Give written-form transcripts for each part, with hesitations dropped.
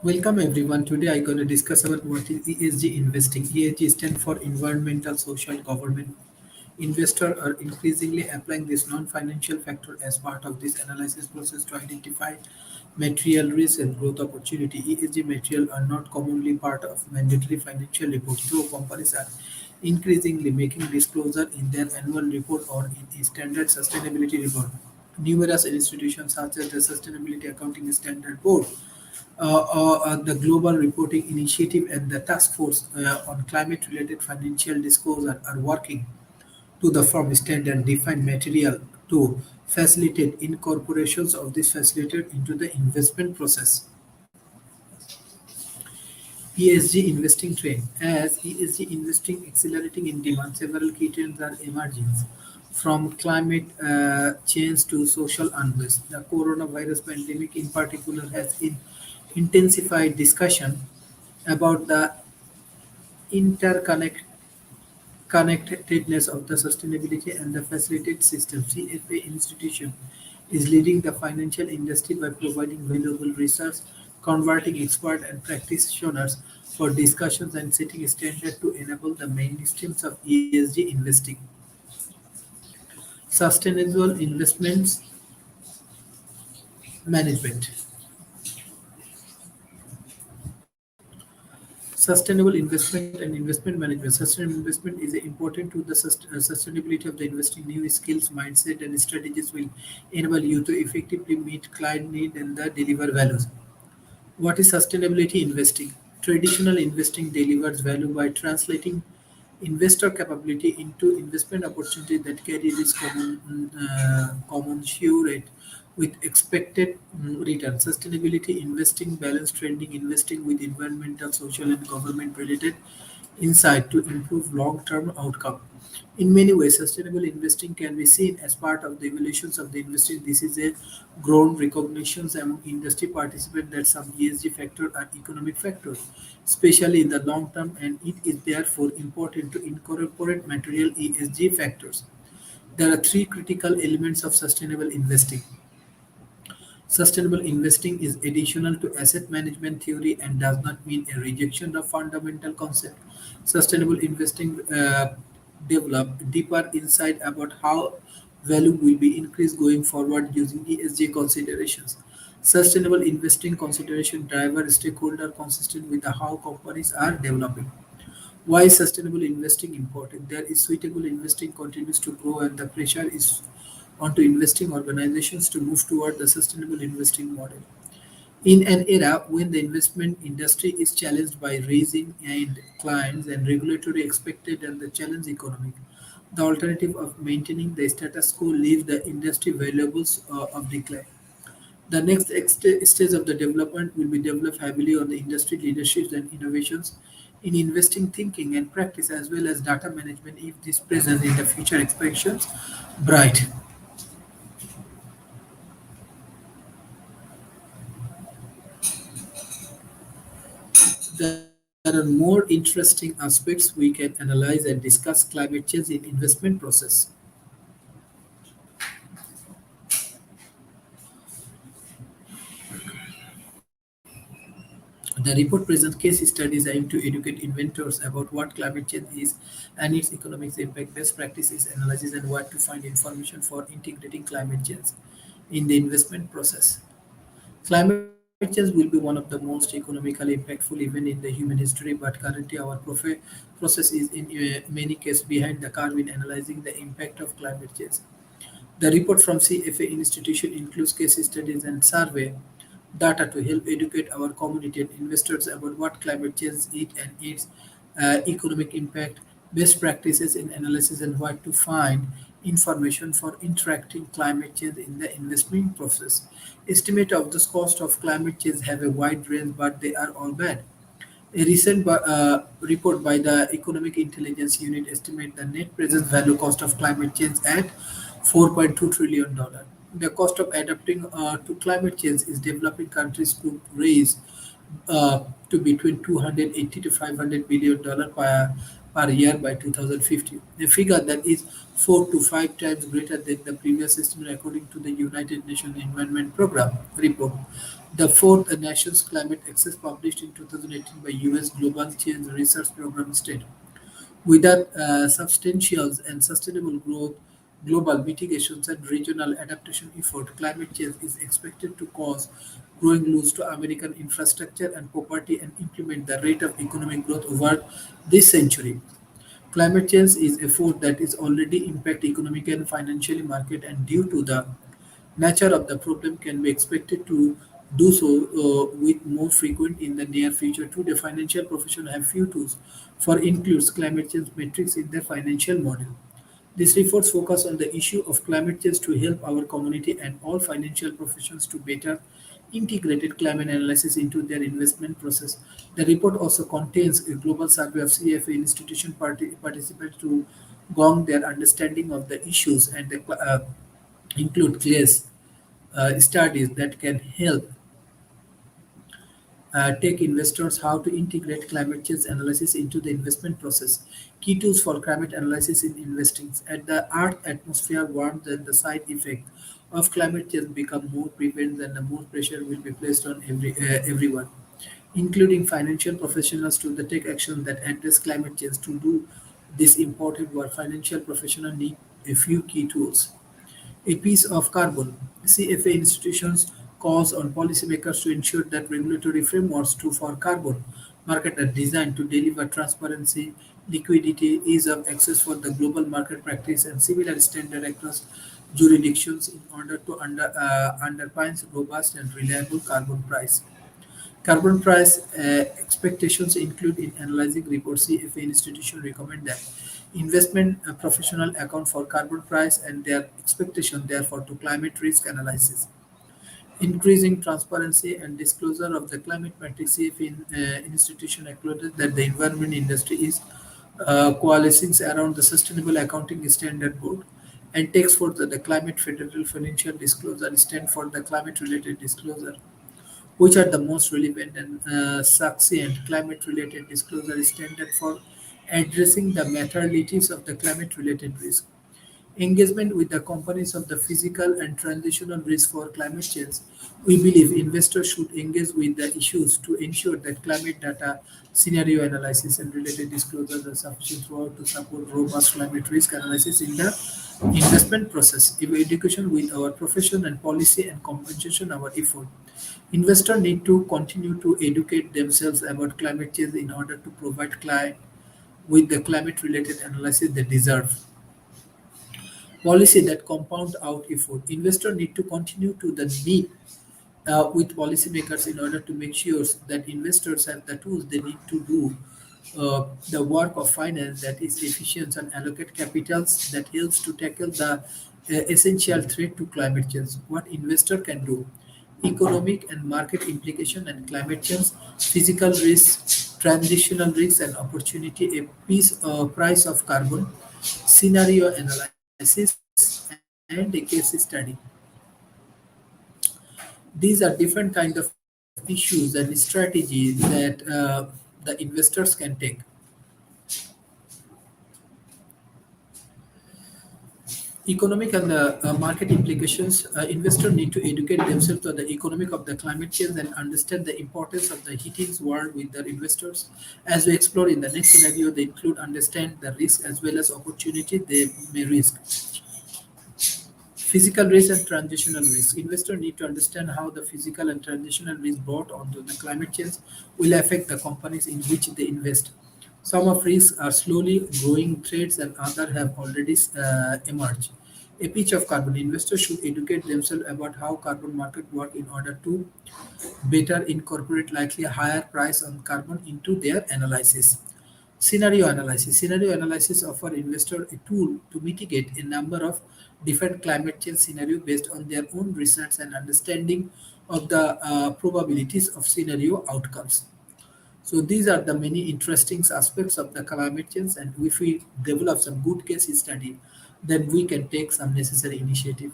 Welcome everyone. Today I'm going to discuss about what is ESG investing. ESG stands for environmental, social, government. Investors are increasingly applying this non-financial factor as part of this analysis process to identify material risk and growth opportunity. ESG material are not commonly part of mandatory financial reports, though companies are increasingly making disclosure in their annual report or in a standard sustainability report. Numerous institutions such as the Sustainability Accounting Standard Board, the Global Reporting Initiative, and the Task Force on Climate-related Financial Disclosure are working to the firm standard defined material to facilitate incorporations of this facilitator into the investment process. ESG investing trend. As ESG investing accelerating in demand, several key trends are emerging, from climate change to social unrest. The coronavirus pandemic, in particular, has intensified discussion about the interconnectedness of the sustainability and the facilitated system. CFA institution is leading the financial industry by providing valuable research, converting experts and practitioners for discussions and setting standards to enable the mainstreams of ESG investing. Sustainable investments management. Sustainable investment and investment management. Sustainable investment is important to the sustainability of the investing. New skills, mindset, and strategies will enable you to effectively meet client need and the deliver values. What is sustainability investing? Traditional investing delivers value by translating investor capability into investment opportunity that carry risk commensurate with expected return. Sustainability investing balance trending investing with environmental, social, and government related insight to improve long-term outcome. In many ways, sustainable investing can be seen as part of the evolutions of the investing. This is a grown recognition among industry participants that some ESG factors are economic factors, especially in the long term, and it is therefore important to incorporate material ESG factors. There are three critical elements of sustainable investing. Sustainable investing is additional to asset management theory and does not mean a rejection of fundamental concept. Sustainable investing develop deeper insight about how value will be increased going forward using ESG considerations. Sustainable investing consideration driver stakeholder consistent with the how companies are developing. Why is sustainable investing important? There is suitable investing continues to grow and the pressure is onto investing organizations to move toward the sustainable investing model. In an era when the investment industry is challenged by raising and clients and regulatory expected and the challenge economic, the alternative of maintaining the status quo leaves the industry variables of decline. The next stage of the development will be developed heavily on the industry leadership and innovations in investing thinking and practice as well as data management if this present in the future expectations bright. There are more interesting aspects we can analyze and discuss climate change in investment process. The report presents case studies aimed to educate inventors about what climate change is and its economic impact, best practices, analysis, and where to find information for integrating climate change in the investment process. Climate change will be one of the most economically impactful event in the human history, but currently our process is in many cases behind the curve in analyzing the impact of climate change. The report from CFA institution includes case studies and survey data to help educate our community and investors about what climate change is and its economic impact, best practices in analysis, and where to find information for interacting climate change in the investment process. Estimate of the cost of climate change have a wide range, but they are all bad. A recent report by the Economic Intelligence Unit estimates the net present value cost of climate change at $4.2 trillion. The cost of adapting to climate change is developing countries could raise to between 280 to $500 billion per year by 2050, a figure that is 4 to 5 times greater than the previous estimate according to the United Nations Environment Program report. The fourth Nations Climate Access published in 2018 by US Global Change Research Program stated. Without substantial and sustainable growth, global mitigations, and regional adaptation effort, climate change is expected to cause growing loss to American infrastructure and property and implement the rate of economic growth over this century. Climate change is a force that is already impact economic and financial market, and due to the nature of the problem can be expected to do so with more frequent in the near future. Today, financial professionals have few tools for includes climate change metrics in their financial model. These reports focus on the issue of climate change to help our community and all financial professions to better integrated climate analysis into their investment process. The report also contains a global survey of CFA institution participants to gauge their understanding of the issues and include case studies that can help take investors how to integrate climate change analysis into the investment process. Key tools for climate analysis in investing. As the Earth atmosphere warms and the side effect of climate change become more prevalent, then the more pressure will be placed on everyone, including financial professionals, to the take action that address climate change. To do this important work, financial professionals need a few key tools. A piece of carbon. CFA institutions calls on policymakers to ensure that regulatory frameworks for carbon market are designed to deliver transparency, liquidity, ease of access for the global market practice, and similar standard across jurisdictions in order to underpin robust and reliable carbon price. Carbon price expectations include in analyzing reports. CFA institution recommend that investment professional account for carbon price and their expectation therefore to climate risk analysis. Increasing transparency and disclosure of the climate metrics. CFA institution acknowledges that the environment industry is coalescing around the Sustainable Accounting Standard Board and takes forth the Climate Federal Financial Disclosure stand for the climate related disclosure, which are the most relevant and succinct climate-related disclosure standard for addressing the materialities of the climate-related risk. Engagement with the companies of the physical and transitional risk for climate change. We believe investors should engage with the issues to ensure that climate data, scenario analysis, and related disclosures are sufficient throughout to support robust climate risk analysis in the investment process. If education with our profession and policy and compensation our effort. Investors need to continue to educate themselves about climate change in order to provide client with the climate related analysis they deserve. Policy that compound out effort. Investors need to continue to the need with policymakers in order to make sure that investors have the tools they need to do the work of finance that is efficient and allocate capitals that helps to tackle the essential threat to climate change. What investor can do. Economic and market implication and climate change, physical risks, transitional risks and opportunity, a piece price of carbon, scenario analysis, and a case study. These are different kind of issues and strategies that the investors can take. Economic and market implications. Investors need to educate themselves on the economic of the climate change and understand the importance of the heating world with their investors. As we explore in the next scenario, they include understand the risk as well as opportunity they may risk. Physical risk and transitional risk. Investors need to understand how the physical and transitional risk brought onto the climate change will affect the companies in which they invest. Some of risks are slowly growing threats and others have already emerged. A pitch of carbon. Investors should educate themselves about how carbon market work in order to better incorporate likely higher price on carbon into their analysis. Scenario analysis. Scenario analysis offer investor a tool to mitigate a number of different climate change scenarios based on their own research and understanding of the probabilities of scenario outcomes. So these are the many interesting aspects of the climate change, and if we develop some good case study, then we can take some necessary initiative.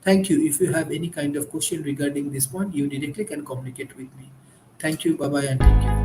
Thank you. If you have any kind of question regarding this point, you directly can communicate with me. Thank you. Bye bye and take care.